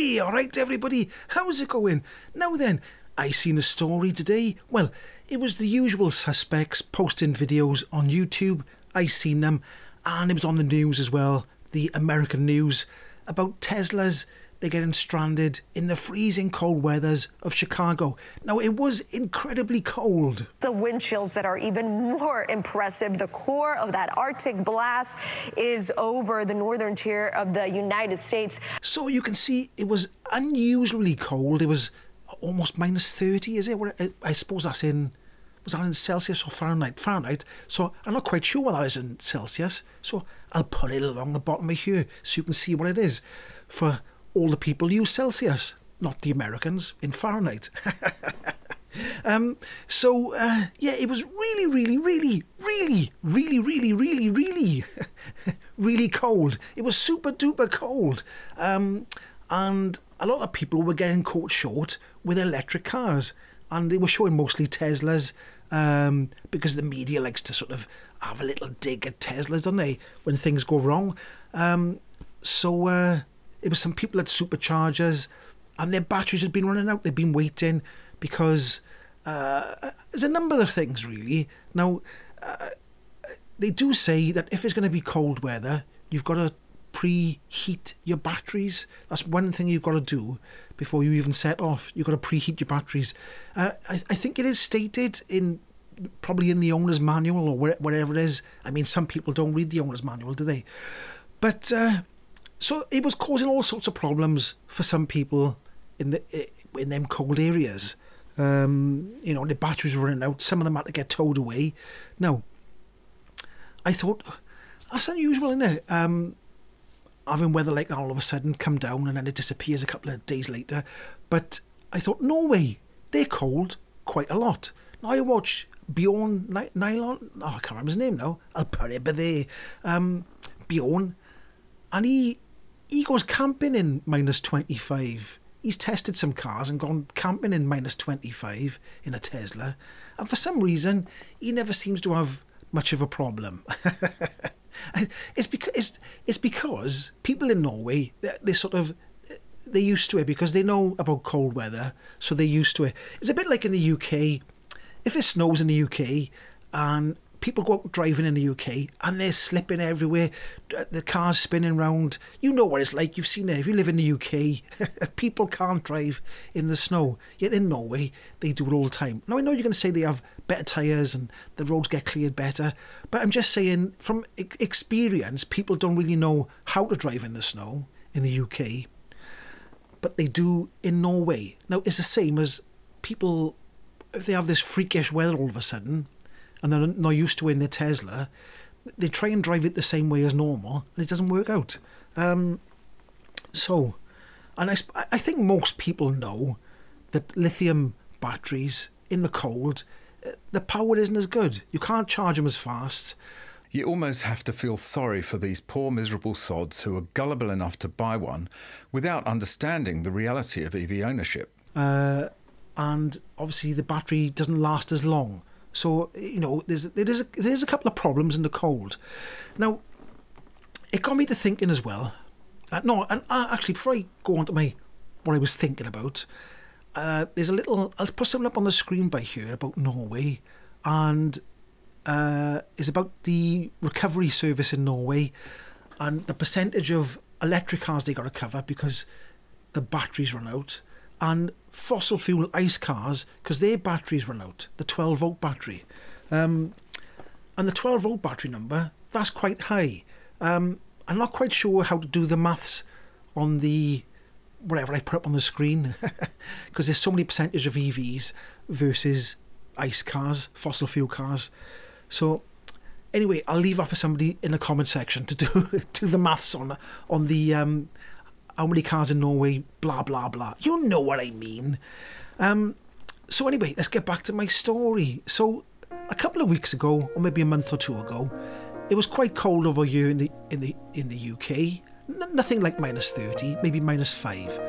Hey, alright everybody, how's it going? Now then, I seen a story today. Well, it was the usual suspects posting videos on YouTube. I seen them, and it was on the news as well, the American news, about Teslas. They're getting stranded in the freezing cold weathers of Chicago. Now, it was incredibly cold. The wind chills that are even more impressive. The core of that Arctic blast is over the northern tier of the United States. So you can see it was unusually cold. It was almost minus 30, is it? I suppose that's in... Was that in Celsius or Fahrenheit? Fahrenheit. So I'm not quite sure what that is in Celsius. So I'll put it along the bottom of here so you can see what it is. For all the people use Celsius, not the Americans, in Fahrenheit. Yeah, it was really cold. It was super duper cold. And a lot of people were getting caught short with electric cars. And they were showing mostly Teslas, because the media likes to sort of have a little dig at Teslas, don't they, when things go wrong. It was some people at Superchargers, and their batteries had been running out. They'd been waiting because there's a number of things, really. Now, they do say that if it's going to be cold weather, you've got to preheat your batteries. That's one thing you've got to do before you even set off. You've got to preheat your batteries. I think it is stated probably in the owner's manual or wherever it is. I mean, some people don't read the owner's manual, do they? But so it was causing all sorts of problems for some people in them cold areas. You know, the batteries were running out. Some of them had to get towed away. Now, I thought, that's unusual, isn't it? Having weather like that all of a sudden come down and then it disappears a couple of days later. But I thought, Norway, they're cold quite a lot. Now I watch Bjorn Nylon, I can't remember his name now, I'll put it by there, Bjorn, and he goes camping in minus 25. He's tested some cars and gone camping in minus 25 in a Tesla, and for some reason he never seems to have much of a problem. It's because people in Norway, they're used to it because they know about cold weather, so they're used to it. It's a bit like in the UK. If it snows in the UK and people go out driving in the UK and they're slipping everywhere, the car's spinning round, you know what it's like, you've seen it. If you live in the UK, people can't drive in the snow. Yet in Norway, they do it all the time. Now, I know you're going to say they have better tyres and the roads get cleared better, but I'm just saying, from experience, people don't really know how to drive in the snow in the UK, but they do in Norway. Now, it's the same as people, if they have this freakish weather all of a sudden, and they're not used to it in their Tesla, they try and drive it the same way as normal, and it doesn't work out. I think most people know that lithium batteries in the cold, the power isn't as good. You can't charge them as fast. You almost have to feel sorry for these poor miserable sods who are gullible enough to buy one without understanding the reality of EV ownership. And obviously the battery doesn't last as long. So, you know, there is a couple of problems in the cold. Now, it got me to thinking as well. Actually, before I go on to what I was thinking about, there's a little, I'll put something up on the screen by here about Norway, and it's about the recovery service in Norway and the percentage of electric cars they got to cover because the batteries run out, and fossil fuel ICE cars because their batteries run out, the 12-volt battery. And the 12-volt battery number, that's quite high. I'm not quite sure how to do the maths on the whatever I put up on the screen because there's so many percentage of EVs versus ICE cars, fossil fuel cars. So anyway, I'll leave that for somebody in the comment section to do the maths on the how many cars in Norway, blah, blah, blah. You know what I mean. So anyway, let's get back to my story. So a couple of weeks ago, or maybe a month or two ago, it was quite cold over here in the UK. Nothing like minus 30, maybe minus 5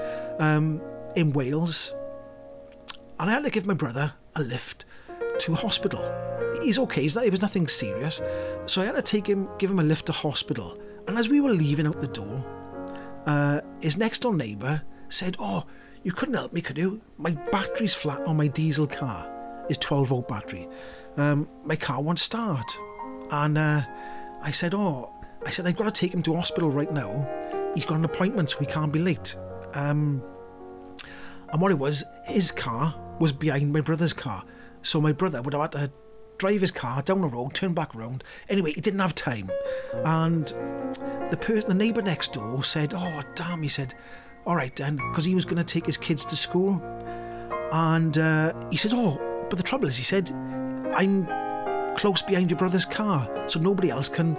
in Wales. And I had to give my brother a lift to hospital. He's okay, it was nothing serious. So I had to give him a lift to hospital. And as we were leaving out the door, his next door neighbour said, "Oh, you couldn't help me, could you? My battery's flat on my diesel car. It's 12-volt battery. My car won't start." And I said, I've got to take him to hospital right now. He's got an appointment, so he can't be late. And what it was, his car was behind my brother's car. So my brother would have had to drive his car down the road, turn back around. Anyway, he didn't have time. And the neighbour next door said, "Oh, damn," he said, "all right then," because he was going to take his kids to school. And he said, "Oh, but the trouble is," he said, "I'm close behind your brother's car, so nobody else can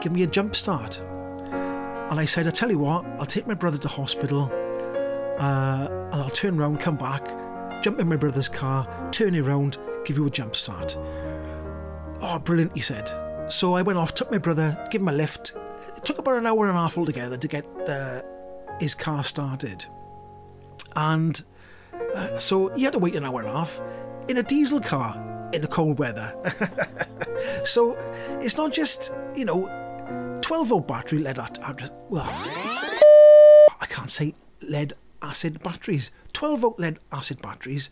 give me a jump start." And I said, "I tell you what, I'll take my brother to hospital, and I'll turn around, come back, jump in my brother's car, turn it around, give you a jump start." "Oh, brilliant," he said. So I went off, took my brother, gave him a lift. It took about an hour and a half altogether to get his car started. And so he had to wait an hour and a half in a diesel car in the cold weather. So it's not just, 12-volt battery lead acid, well, I can't say lead acid batteries. 12-volt lead acid batteries,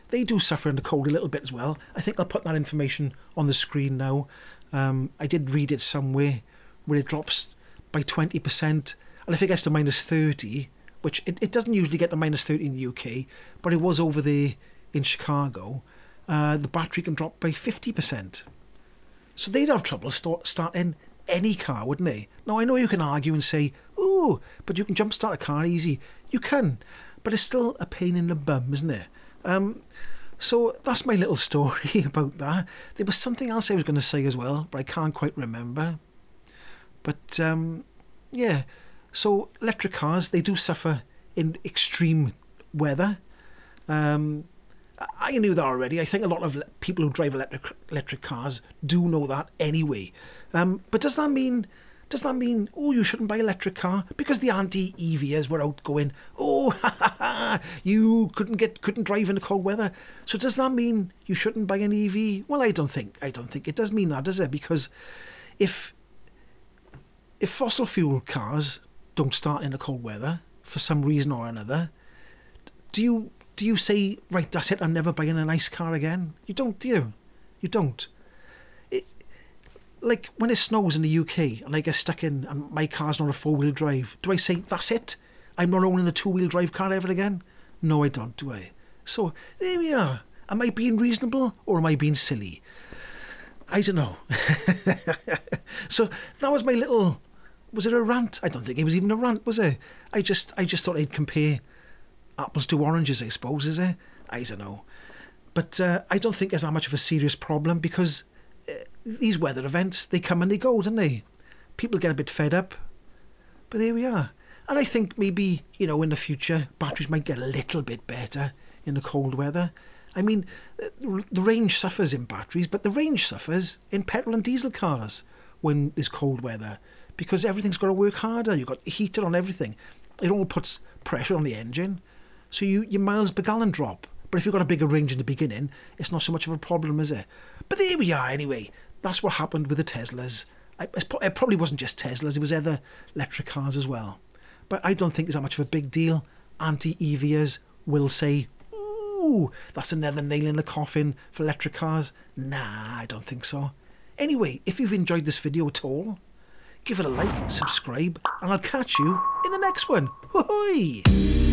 they do suffer in the cold a little bit as well. I think I'll put that information on the screen now. I did read it somewhere where it drops by 20%, and if it gets to -30, which it doesn't usually get to -30 in the UK, but it was over there in Chicago, the battery can drop by 50%. So they'd have trouble starting any car, wouldn't they? Now, I know you can argue and say, "Oh, but you can jump start a car easy." You can, but it's still a pain in the bum, isn't it? So that's my little story about that. There was something else I was going to say as well, but I can't quite remember. But yeah, so electric cars, they do suffer in extreme weather. I knew that already. I think a lot of people who drive electric cars do know that anyway. But does that mean, oh, you shouldn't buy an electric car? Because the anti-EVers were out going, "Oh, you couldn't drive in the cold weather." So does that mean you shouldn't buy an EV? Well, I don't think it does mean that, does it? Because if fossil fuel cars don't start in the cold weather for some reason or another, do you say, "Right, that's it, I'm never buying a nice car again"? You don't, do you? You don't. Like when it snows in the UK and I get stuck in and my car's not a 4-wheel drive, do I say, "That's it, I'm not owning a 2-wheel drive car ever again"? No, I don't, do I? So there we are. Am I being reasonable or am I being silly? I don't know. So that was my little, was it a rant? I don't think it was even a rant, was it? I just thought I'd compare apples to oranges, I suppose, is it? I don't know. But I don't think there's that much of a serious problem, because these weather events, they come and they go, don't they? People get a bit fed up. But there we are. And I think maybe, in the future, batteries might get a little bit better in the cold weather. I mean, the range suffers in batteries, but the range suffers in petrol and diesel cars when there's cold weather, because everything's got to work harder. You've got heater on everything. It all puts pressure on the engine, so your miles per gallon drop. But if you've got a bigger range in the beginning, it's not so much of a problem, is it? But there we are anyway. That's what happened with the Teslas. It probably wasn't just Teslas, it was other electric cars as well. But I don't think it's that much of a big deal. Anti-EVers will say, "Ooh, that's another nail in the coffin for electric cars." Nah, I don't think so. Anyway, if you've enjoyed this video at all, give it a like, subscribe, and I'll catch you in the next one. Hoo-hoo!